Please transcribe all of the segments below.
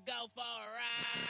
go for a ride.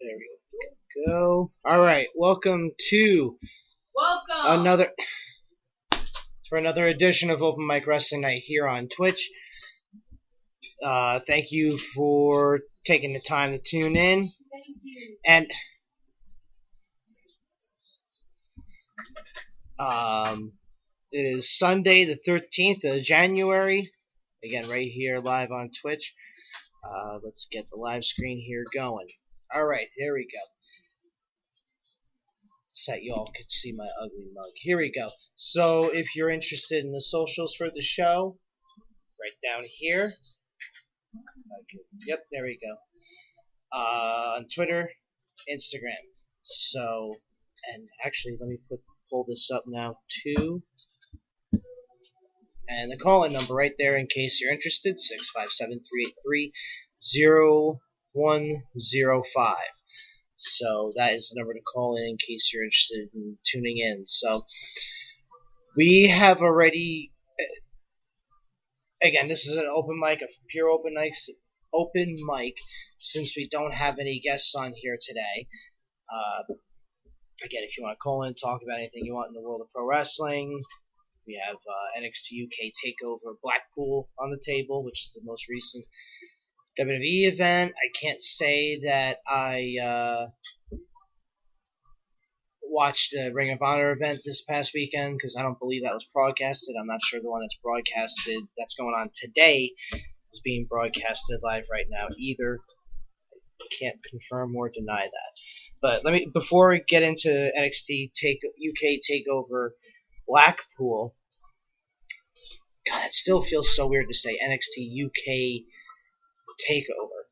There we go. All right, welcome another edition of Open Mic Wrestling Night here on Twitch. Thank you for taking the time to tune in. Thank you. And it is Sunday, the 13th of January. Again, right here live on Twitch. Let's get the live screen here going. All right, here we go. So that y'all could see my ugly mug. Here we go. So if you're interested in the socials for the show, right down here. Yep, there we go. On Twitter, Instagram. So, and actually, let me pull this up now too. And the call-in number right there in case you're interested, 657-383-0105. So that is the number to call in case you're interested in tuning in. So we have already, again, this is an open mic, a pure open mic, since we don't have any guests on here today. Again, if you want to call in, talk about anything you want in the world of pro wrestling, we have NXT UK TakeOver Blackpool on the table, which is the most recent WWE event. I can't say that I watched the Ring of Honor event this past weekend because I don't believe that was broadcasted. I'm not sure the one that's broadcasted, that's going on today, is being broadcasted live right now either. I can't confirm or deny that. But before we get into NXT UK TakeOver Blackpool, God, it still feels so weird to say NXT UK TakeOver.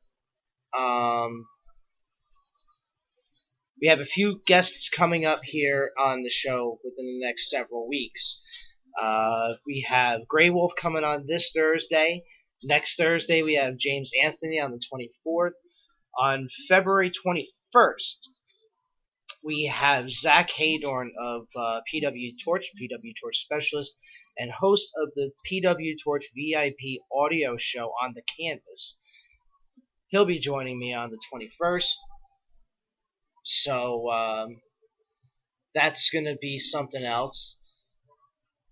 We have a few guests coming up here on the show within the next several weeks. We have Grey Wolf coming on this Thursday. Next Thursday, we have James Anthony on the 24th. On February 21st, we have Zach Haydorn of PW Torch Specialist, and host of the PW Torch VIP audio show On the Canvas. He'll be joining me on the 21st. So that's going to be something else.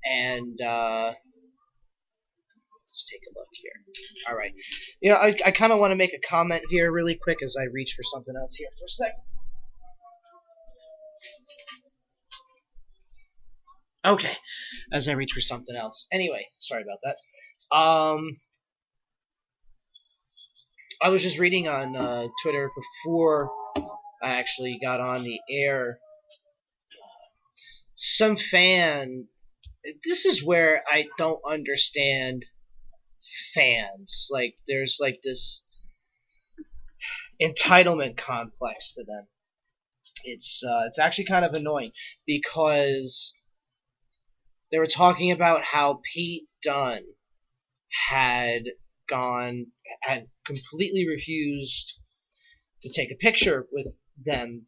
And let's take a look here. All right. You know, I kind of want to make a comment here really quick as I reach for something else here for a second. Okay, as I reach for something else. Anyway, sorry about that. I was just reading on Twitter before I actually got on the air. Some fan. This is where I don't understand fans. Like, there's like this entitlement complex to them. It's actually kind of annoying because they were talking about how Pete Dunne had completely refused to take a picture with them,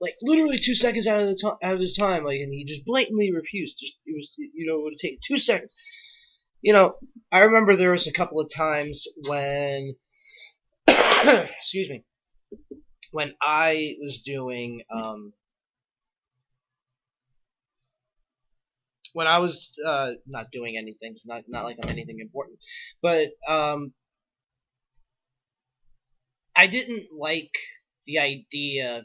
like literally 2 seconds out of his time, like, and he just blatantly refused. It would have taken 2 seconds. You know, I remember there was a couple of times when, excuse me, when I was doing, when I was not doing anything, not like I'm anything important, but I didn't like the idea.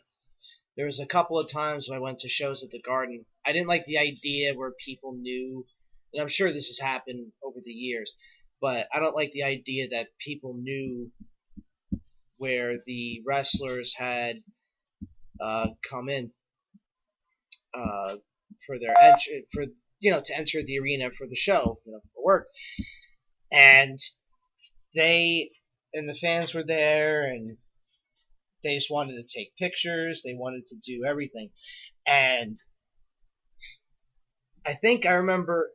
There was a couple of times when I went to shows at the Garden. I didn't like the idea where people knew, and I'm sure this has happened over the years, but I don't like the idea that people knew where the wrestlers had come in for their entry, to enter the arena for the show, for work, and the fans were there, and they just wanted to take pictures. They wanted to do everything. And I remember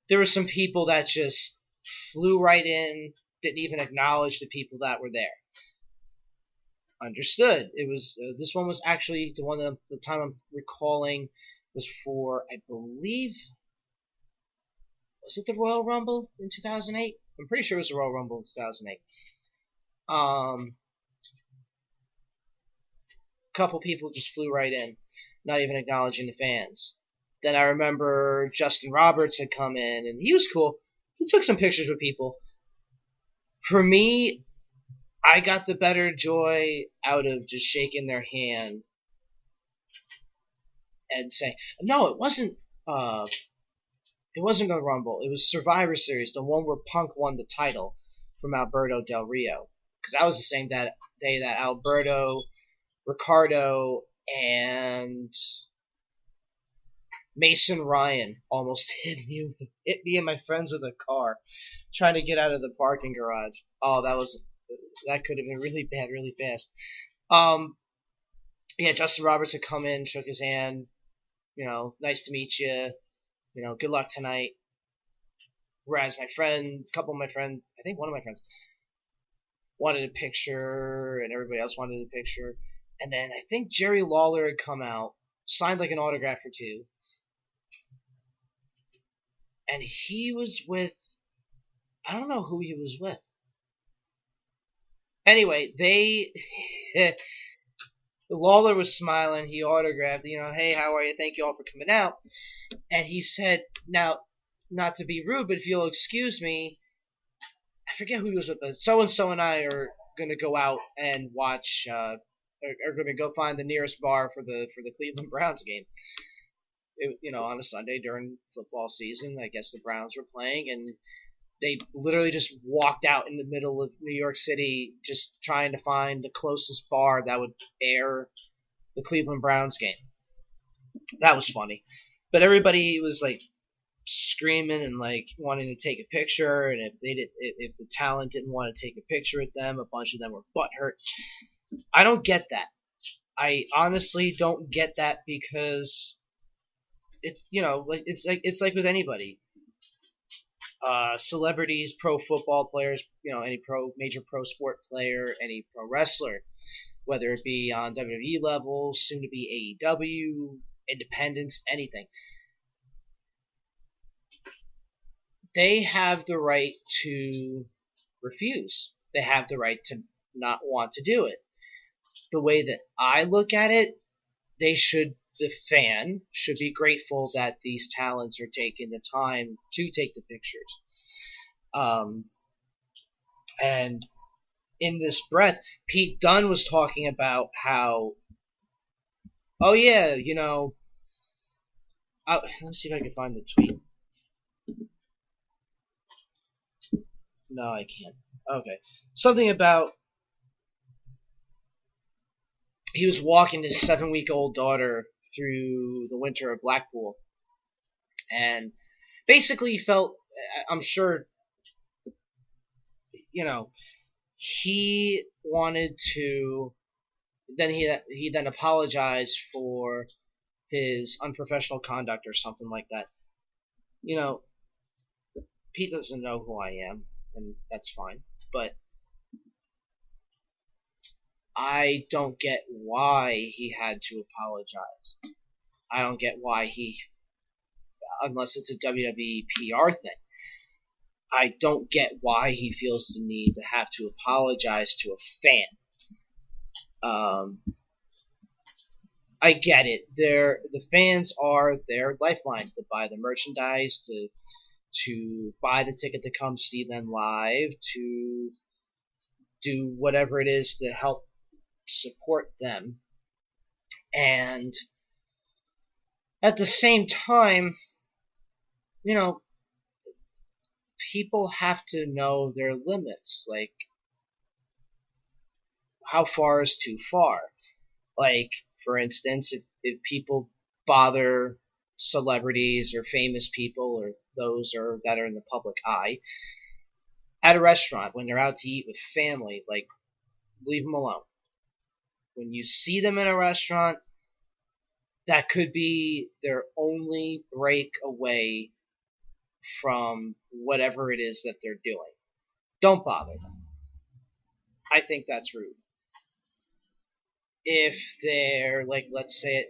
there were some people that just flew right in, didn't even acknowledge the people that were there. Understood. It was this one was actually the one that the time I'm recalling was for, I believe, was it the Royal Rumble in 2008? I'm pretty sure it was the Royal Rumble in 2008. Couple people just flew right in, not even acknowledging the fans. Then I remember Justin Roberts had come in, and he was cool. He took some pictures with people. For me, I got the better joy out of just shaking their hand and saying, no, it wasn't the Rumble. It was Survivor Series, the one where Punk won the title from Alberto Del Rio. Because that was the same day that Alberto, Ricardo, and Mason Ryan almost hit me and my friends with a car trying to get out of the parking garage. Oh, that could have been really bad, really fast. Yeah, Justin Roberts had come in, shook his hand, nice to meet you, good luck tonight. Whereas a couple of my friends, I think one of my friends, wanted a picture, and everybody else wanted a picture. And then I think Jerry Lawler had come out, signed like an autograph or two, and he was with, I don't know who he was with. Anyway, Lawler was smiling. He autographed, hey, how are you? Thank you all for coming out. And he said, now, not to be rude, but if you'll excuse me, I forget who he was with, but so-and-so and I are going to go out and watch, are going to go find the nearest bar for the Cleveland Browns game. On a Sunday during football season, I guess the Browns were playing, and they literally just walked out in the middle of New York City just trying to find the closest bar that would air the Cleveland Browns game. That was funny. But everybody was like screaming and like wanting to take a picture, and if the talent didn't want to take a picture with them, a bunch of them were butthurt. I don't get that. I honestly don't get that, because it's it's like with anybody. Celebrities, pro football players, any major pro sport player, any pro wrestler, whether it be on WWE level, soon to be AEW, independents, anything. They have the right to refuse. They have the right to not want to do it. The way that I look at it, the fan should be grateful that these talents are taking the time to take the pictures. And in this breath, Pete Dunne was talking about how, oh yeah, let's see if I can find the tweet. No, I can't. Okay. Something about he was walking his 7-week-old daughter through the winter of Blackpool, and basically felt, I'm sure, he wanted to. Then he then apologized for his unprofessional conduct or something like that. Pete doesn't know who I am, and that's fine. But I don't get why he had to apologize. I don't get why unless it's a WWE PR thing, I don't get why he feels the need to have to apologize to a fan. I get it. The fans are their lifeline to buy the merchandise, to buy the ticket to come see them live, to do whatever it is to help support them. And at the same time, people have to know their limits. Like, how far is too far? Like, for instance, if people bother celebrities or famous people or those that are in the public eye at a restaurant when they're out to eat with family, like, leave them alone. When you see them in a restaurant, that could be their only break away from whatever it is that they're doing. Don't bother them. I think that's rude. If they're, like, let's say,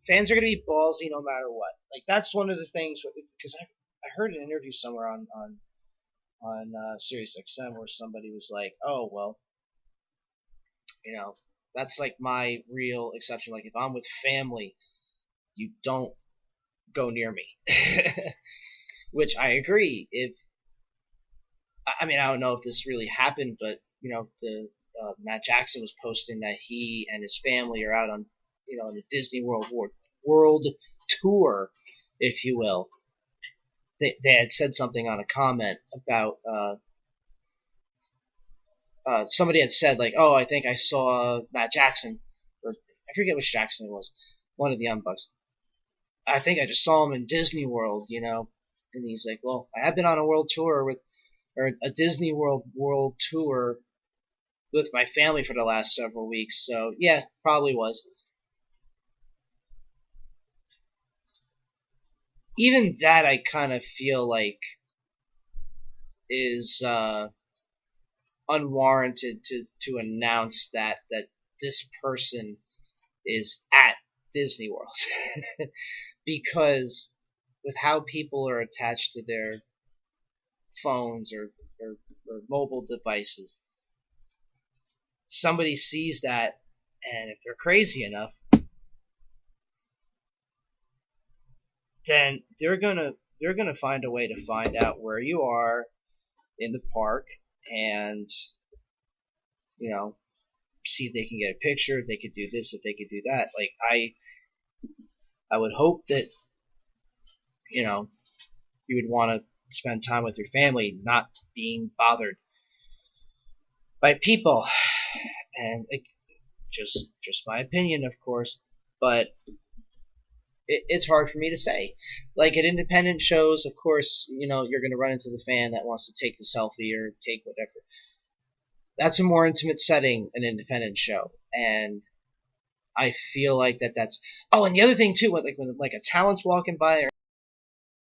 fans are going to be ballsy no matter what. Like, that's one of the things, because I heard an interview somewhere on Sirius XM where somebody was like, oh, well, that's like my real exception. Like, if I'm with family, you don't go near me. Which I agree. I don't know if this really happened, but, Matt Jackson was posting that he and his family are out on, the Disney World tour, if you will. They had said something on a comment about, somebody had said, like, oh, I think I saw Matt Jackson, or I forget which Jackson it was, one of the Young Bucks. I think I just saw him in Disney World, and he's like, well, I have been on a world tour or a Disney World tour with my family for the last several weeks, so yeah, probably was. Even that I kind of feel like is unwarranted to announce that this person is at Disney World. Because with how people are attached to their phones or mobile devices, somebody sees that, and if they're crazy enough, then they're gonna find a way to find out where you are in the park and see if they can get a picture, if they could do this, if they could do that. Like, I would hope that you would want to spend time with your family, not being bothered by people. And just my opinion, of course, but it's hard for me to say. Like, at independent shows, of course, you're going to run into the fan that wants to take the selfie or take whatever. That's a more intimate setting, an independent show. And I feel like that's. Oh, and the other thing too, when a talent's walking by, or